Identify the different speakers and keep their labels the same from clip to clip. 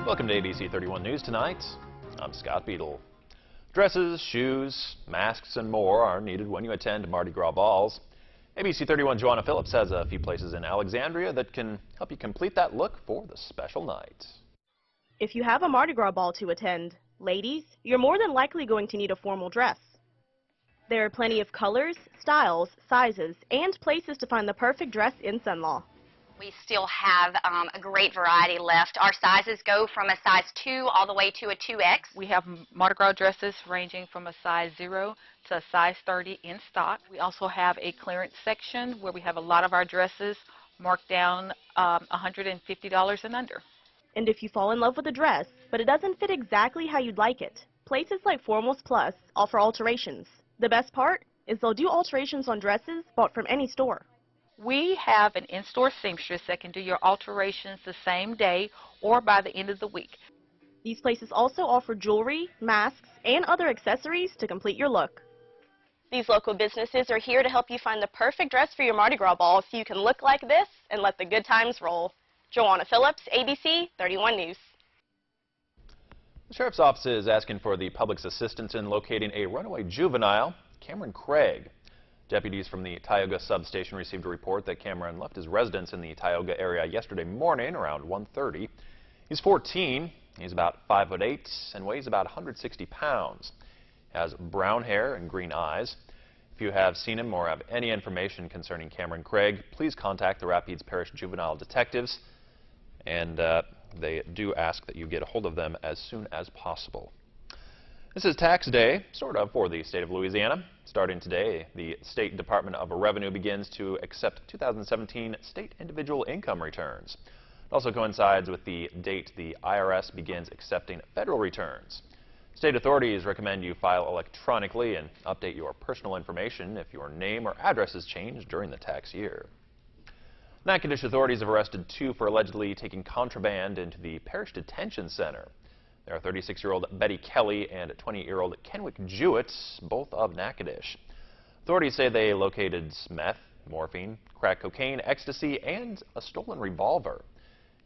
Speaker 1: Welcome to ABC 31 News tonight. I'm Scott Beadle. Dresses, shoes, masks, and more are needed when you attend Mardi Gras balls. ABC 31 Joanna Phillips has a few places in Alexandria that can help you complete that look for the special night.
Speaker 2: If you have a Mardi Gras ball to attend, ladies, you're more than likely going to need a formal dress. There are plenty of colors, styles, sizes, and places to find the perfect dress in Sunlaw.
Speaker 3: We still have a great variety left. Our sizes go from a size 2 all the way to a 2X.
Speaker 4: We have Mardi Gras dresses ranging from a size 0 to a size 30 in stock. We also have a clearance section where we have a lot of our dresses marked down $150 and under.
Speaker 2: And if you fall in love with a dress, but it doesn't fit exactly how you'd like it, places like Formals Plus offer alterations. The best part is they'll do alterations on dresses bought from any store.
Speaker 4: We have an in-store seamstress that can do your alterations the same day or by the end of the week.
Speaker 2: These places also offer jewelry, masks, and other accessories to complete your look. These local businesses are here to help you find the perfect dress for your Mardi Gras ball so you can look like this and let the good times roll. Joanna Phillips, ABC 31 News.
Speaker 1: The Sheriff's Office is asking for the public's assistance in locating a runaway juvenile, Cameron Craig. Deputies from the Tioga substation received a report that Cameron left his residence in the Tioga area yesterday morning around 1:30. He's 14, he's about 5'8" and weighs about 160 pounds. He has brown hair and green eyes. If you have seen him or have any information concerning Cameron Craig, please contact the Rapides Parish Juvenile Detectives, and they do ask that you get a hold of them as soon as possible. This is tax day, sort of, for the state of Louisiana. Starting today, the State Department of Revenue begins to accept 2017 state individual income returns. It also coincides with the date the IRS begins accepting federal returns. State authorities recommend you file electronically and update your personal information if your name or address is changed during the tax year. Natchitoches authorities have arrested 2 for allegedly taking contraband into the parish detention center. They are 36-year-old Betty Kelly and 20-year-old Kenwick Jewett, both of Natchitoches. Authorities say they located meth, morphine, crack cocaine, ecstasy, and a stolen revolver.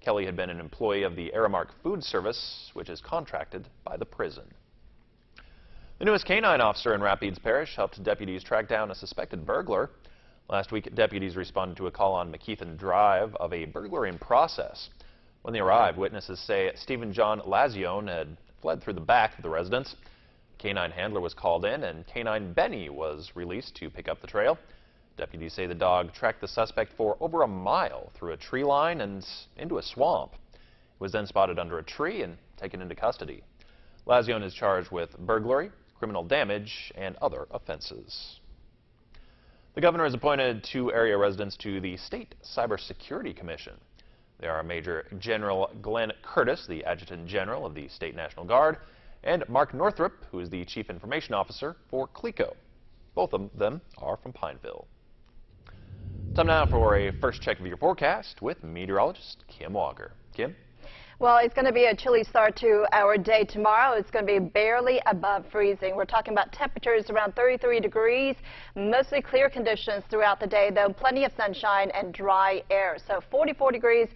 Speaker 1: Kelly had been an employee of the Aramark Food Service, which is contracted by the prison. The newest canine officer in Rapides Parish helped deputies track down a suspected burglar. Last week, deputies responded to a call on McKeithen Drive of a burglary in process. When they arrived, witnesses say Stephen John Lazione had fled through the back of the residence. A canine handler was called in, and Canine Benny was released to pick up the trail. Deputies say the dog tracked the suspect for over a mile through a tree line and into a swamp. He was then spotted under a tree and taken into custody. Lazione is charged with burglary, criminal damage, and other offenses. The governor has appointed 2 area residents to the State Cybersecurity Commission. They are Major General Glenn Curtis, the Adjutant General of the State National Guard, and Mark Northrup, who is the Chief Information Officer for CLECO. Both of them are from Pineville. Time now for a first check of your forecast with meteorologist Kim Walker. Kim?
Speaker 5: Well, it's going to be a chilly start to our day tomorrow. It's going to be barely above freezing. We're talking about temperatures around 33 degrees, mostly clear conditions throughout the day, though plenty of sunshine and dry air. So 44 degrees,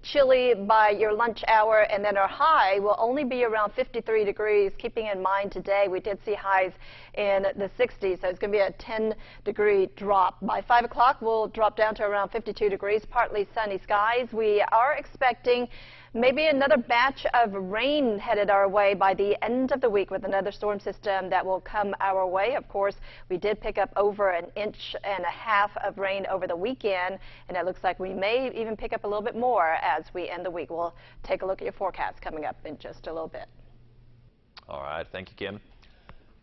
Speaker 5: chilly by your lunch hour, and then our high will only be around 53 degrees. Keeping in mind today, we did see highs in the 60s, so it's going to be a 10-degree drop. By 5 o'clock, we'll drop down to around 52 degrees, partly sunny skies. We are expecting maybe another batch of rain headed our way by the end of the week with another storm system that will come our way. Of course, we did pick up over 1.5 inches of rain over the weekend, and it looks like we may even pick up a little bit more as we end the week. We'll take a look at your forecast coming up in just a little bit.
Speaker 1: All right, thank you, Kim.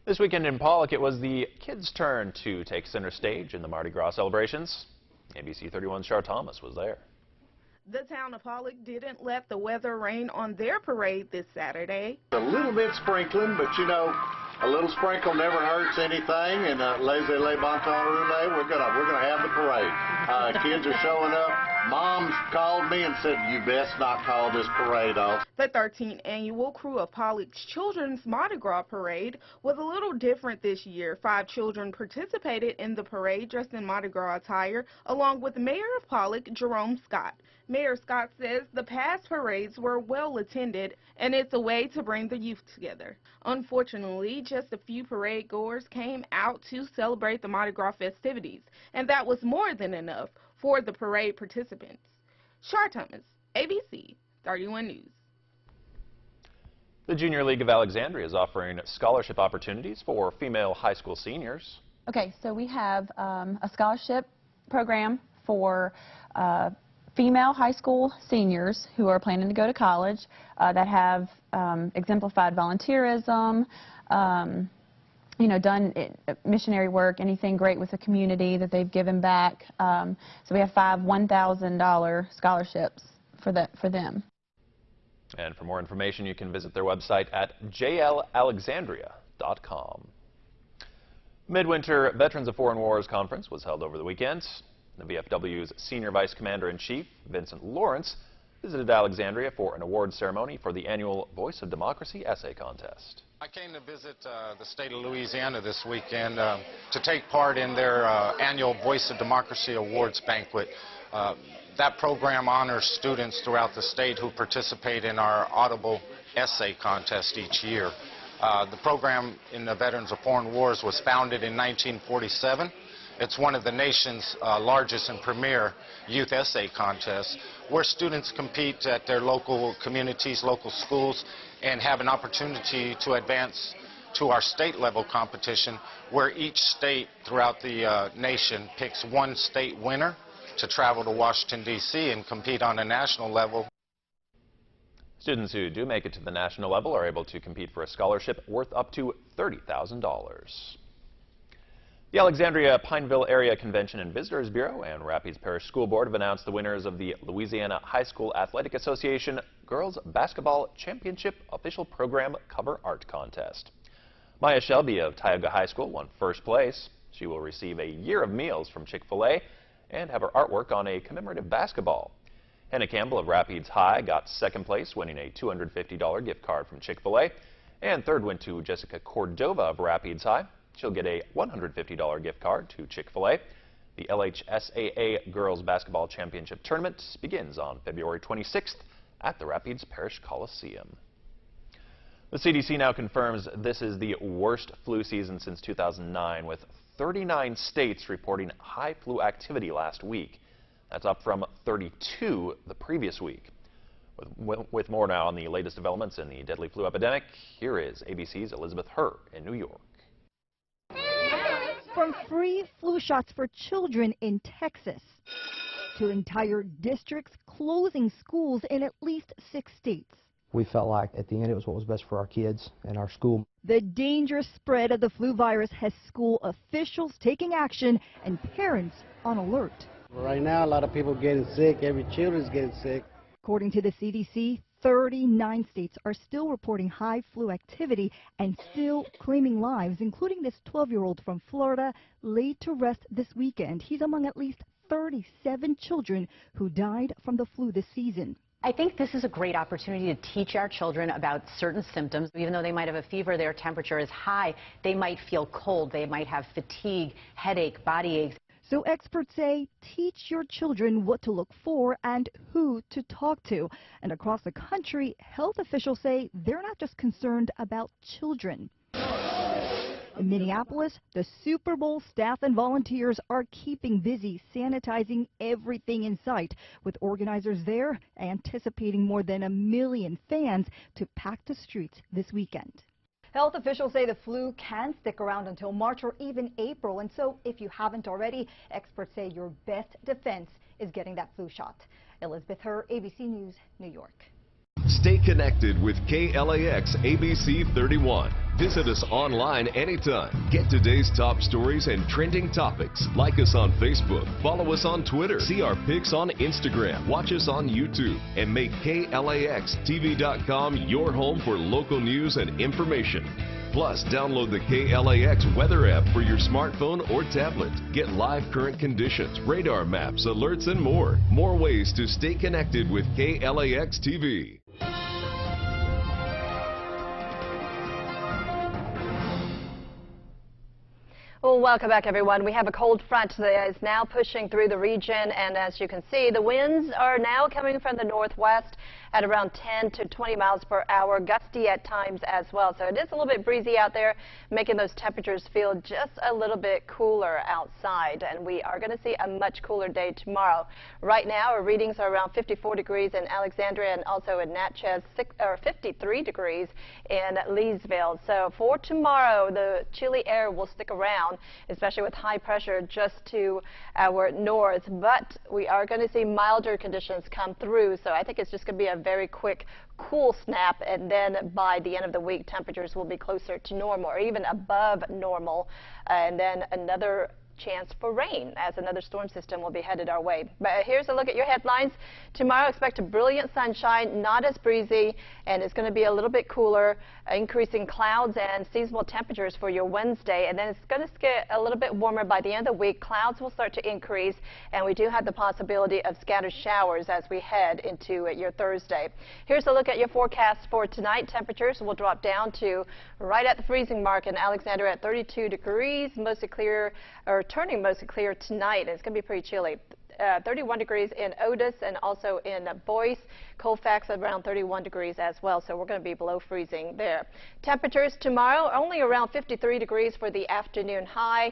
Speaker 1: This weekend in Pollock, it was the kids' turn to take center stage in the Mardi Gras celebrations. ABC 31's Char Thomas was there.
Speaker 6: The town of Pollock didn't let the weather rain on their parade this Saturday.
Speaker 7: A little bit sprinkling, but you know, a little sprinkle never hurts anything, and laissez-les bon temps roulé, we're gonna have the parade. Kids are showing up, Moms called me and said, you best not call this parade off.
Speaker 6: The 13th annual Crew of Pollock's Children's Mardi Gras Parade was a little different this year. 5 children participated in the parade dressed in Mardi Gras attire, along with Mayor of Pollock, Jerome Scott. Mayor Scott says the past parades were well attended, and it's a way to bring the youth together. Unfortunately, just a few parade goers came out to celebrate the Mardi Gras festivities, and that was more than enough for the parade participants. Shar Thomas, ABC 31 News.
Speaker 1: The Junior League of Alexandria is offering scholarship opportunities for female high school seniors.
Speaker 8: Okay, so we have a scholarship program for female high school seniors who are planning to go to college that have exemplified volunteerism, you know, done missionary work, anything great with the community that they've given back. So we have 5 $1,000 scholarships for them.
Speaker 1: And for more information, you can visit their website at jlalexandria.com. Midwinter Veterans of Foreign Wars Conference was held over the weekend. The VFW's Senior Vice Commander-in-Chief, Vincent Lawrence, visited Alexandria for an award ceremony for the annual Voice of Democracy essay contest.
Speaker 9: I came to visit the state of Louisiana this weekend to take part in their annual Voice of Democracy Awards banquet. That program honors students throughout the state who participate in our audible essay contest each year. The program in the Veterans of Foreign Wars was founded in 1947. It's one of the nation's largest and premier youth essay contests, where students compete at their local communities, local schools, and have an opportunity to advance to our state-level competition, where each state throughout the nation picks one state winner to travel to Washington, D.C. and compete on a national level.
Speaker 1: Students who do make it to the national level are able to compete for a scholarship worth up to $30,000. The Alexandria Pineville Area Convention and Visitors Bureau and Rapides Parish School Board have announced the winners of the Louisiana High School Athletic Association Girls Basketball Championship Official Program Cover Art Contest. Maya Shelby of Tioga High School won first place. She will receive a year of meals from Chick-fil-A and have her artwork on a commemorative basketball. Hannah Campbell of Rapides High got second place, winning a $250 gift card from Chick-fil-A. And third went to Jessica Cordova of Rapides High. She'll get a $150 gift card to Chick-fil-A. The LHSAA Girls Basketball Championship Tournament begins on February 26th at the Rapides Parish Coliseum. The CDC now confirms this is the worst flu season since 2009, with 39 states reporting high flu activity last week. That's up from 32 the previous week. With more now on the latest developments in the deadly flu epidemic, here is ABC's Elizabeth Herr in New York.
Speaker 10: From free flu shots for children in Texas to entire districts closing schools in at least 6 states.
Speaker 11: We felt like at the end it was what was best for our kids and our school.
Speaker 10: The dangerous spread of the flu virus has school officials taking action and parents on alert.
Speaker 12: Right now, a lot of people getting sick. Every children's getting sick.
Speaker 10: According to the CDC, 39 states are still reporting high flu activity and still claiming lives, including this 12-year-old from Florida laid to rest this weekend. He's among at least 37 children who died from the flu this season.
Speaker 13: I think this is a great opportunity to teach our children about certain symptoms. Even though they might have a fever, their temperature is high, they might feel cold, they might have fatigue, headache, body aches.
Speaker 10: So experts say teach your children what to look for and who to talk to. And across the country, health officials say they're not just concerned about children. In Minneapolis, the Super Bowl staff and volunteers are keeping busy sanitizing everything in sight, with organizers there anticipating more than 1 million fans to pack the streets this weekend.
Speaker 5: Health officials say the flu can stick around until March or even April, and so if you haven't already, experts say your best defense is getting that flu shot. Elizabeth Herr, ABC News, New York.
Speaker 14: Stay connected with KLAX ABC31. Visit us online anytime. Get today's top stories and trending topics. Like us on Facebook. Follow us on Twitter. See our pics on Instagram. Watch us on YouTube. And make KLAXTV.com your home for local news and information. Plus, download the KLAX weather app for your smartphone or tablet. Get live current conditions, radar maps, alerts, and more. More ways to stay connected with KLAX TV.
Speaker 5: Well, welcome back, everyone. We have a cold front that is now pushing through the region, and as you can see, the winds are now coming from the northwest at around 10 to 20 miles per hour, gusty at times as well. So it is a little bit breezy out there, making those temperatures feel just a little bit cooler outside, and we are going to see a much cooler day tomorrow. Right now, our readings are around 54 degrees in Alexandria and also in Natchez, 53 degrees in Leesville. So for tomorrow, the chilly air will stick around, especially with high pressure just to our north, but we are going to see milder conditions come through, so I think it's just going to be a very quick cool snap, and then by the end of the week temperatures will be closer to normal or even above normal, and then another chance for rain as another storm system will be headed our way. But here's a look at your headlines. Tomorrow, expect a brilliant sunshine, not as breezy, and it's going to be a little bit cooler, increasing clouds and seasonal temperatures for your Wednesday, and then it's going to get a little bit warmer by the end of the week. Clouds will start to increase, and we do have the possibility of scattered showers as we head into your Thursday. Here's a look at your forecast for tonight. Temperatures will drop down to right at the freezing mark in Alexandria at 32 degrees, mostly clear, or turning mostly clear tonight, and it's going to be pretty chilly. 31 degrees in Otis and also in Boyce. Colfax around 31 degrees as well, so we're going to be below freezing there. Temperatures tomorrow only around 53 degrees for the afternoon high,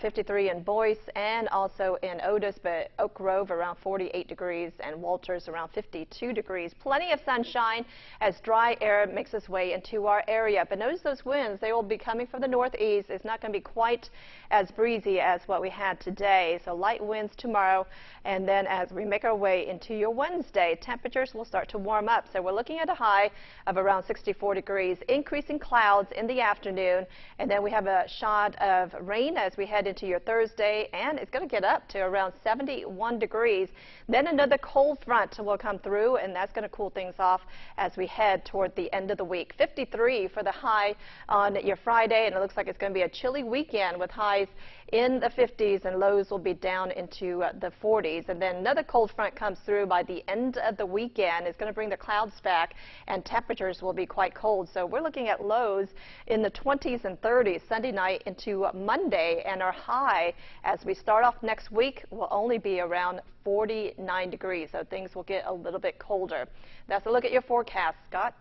Speaker 5: 53 in Boyce and also in Otis, but Oak Grove around 48 degrees and Walters around 52 degrees. Plenty of sunshine as dry air makes its way into our area, but notice those winds, they will be coming from the northeast. It's not going to be quite as breezy as what we had today, so light winds tomorrow, and then as we make our way into your Wednesday, temperatures will start to warm up. So we're looking at a high of around 64 degrees, increasing clouds in the afternoon, and then we have a shot of rain as we head into your Thursday, and it's going to get up to around 71 degrees. Then another cold front will come through, and that's going to cool things off as we head toward the end of the week. 53 for the high on your Friday, and it looks like it's going to be a chilly weekend with highs in the 50s and lows will be down into the 40s. And then another cold front comes through by the end of the weekend. It's going to bring the clouds back and temperatures will be quite cold. So we're looking at lows in the 20s and 30s Sunday night into Monday, and our high as we start off next week will only be around 49 degrees. So things will get a little bit colder. That's a look at your forecast. Scott?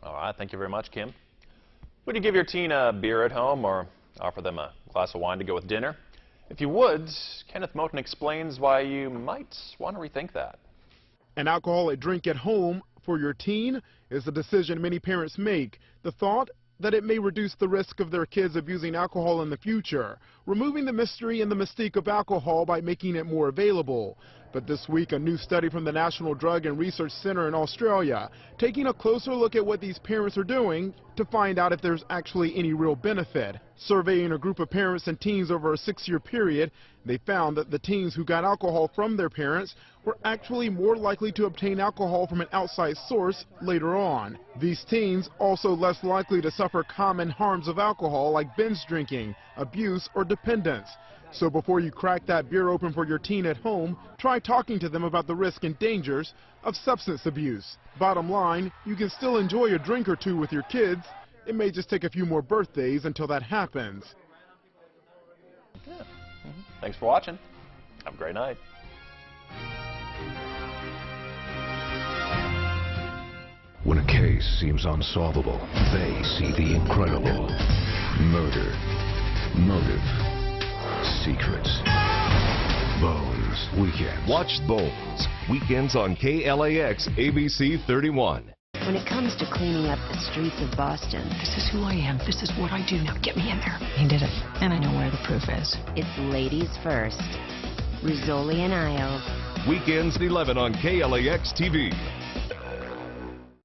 Speaker 1: All right, thank you very much, Kim. Would you give your teen a beer at home or offer them a glass of wine to go with dinner? If you would, Kenneth Moten explains why you might want to rethink that.
Speaker 15: An alcoholic drink at home for your teen is a decision many parents make. The thought that it may reduce the risk of their kids abusing alcohol in the future, removing the mystery and the mystique of alcohol by making it more available. But this week, a new study from the National Drug and Research Center in Australia, taking a closer look at what these parents are doing to find out if there's actually any real benefit. Surveying a group of parents and teens over a 6-year period, they found that the teens who got alcohol from their parents were actually more likely to obtain alcohol from an outside source later on. These teens also less likely to suffer common harms of alcohol like binge drinking, abuse, or dependence. So before you crack that beer open for your teen at home, try talking to them about the risks and dangers of substance abuse. Bottom line, you can still enjoy a drink or two with your kids. It may just take a few more birthdays until that happens.
Speaker 1: Yeah. Thanks for watching. Have a great night.
Speaker 16: When a case seems unsolvable, they see the incredible. Murder, motive, secrets. Bones Weekends.
Speaker 14: Watch Bones weekends on KLAX ABC31.
Speaker 17: When it comes to cleaning up the streets of Boston,
Speaker 18: this is who I am. This is what I do. Now get me in there. He did it, and I know where the proof is.
Speaker 17: It's ladies first. Rizzoli and Isles.
Speaker 14: Weekends at 11 on KLAX TV.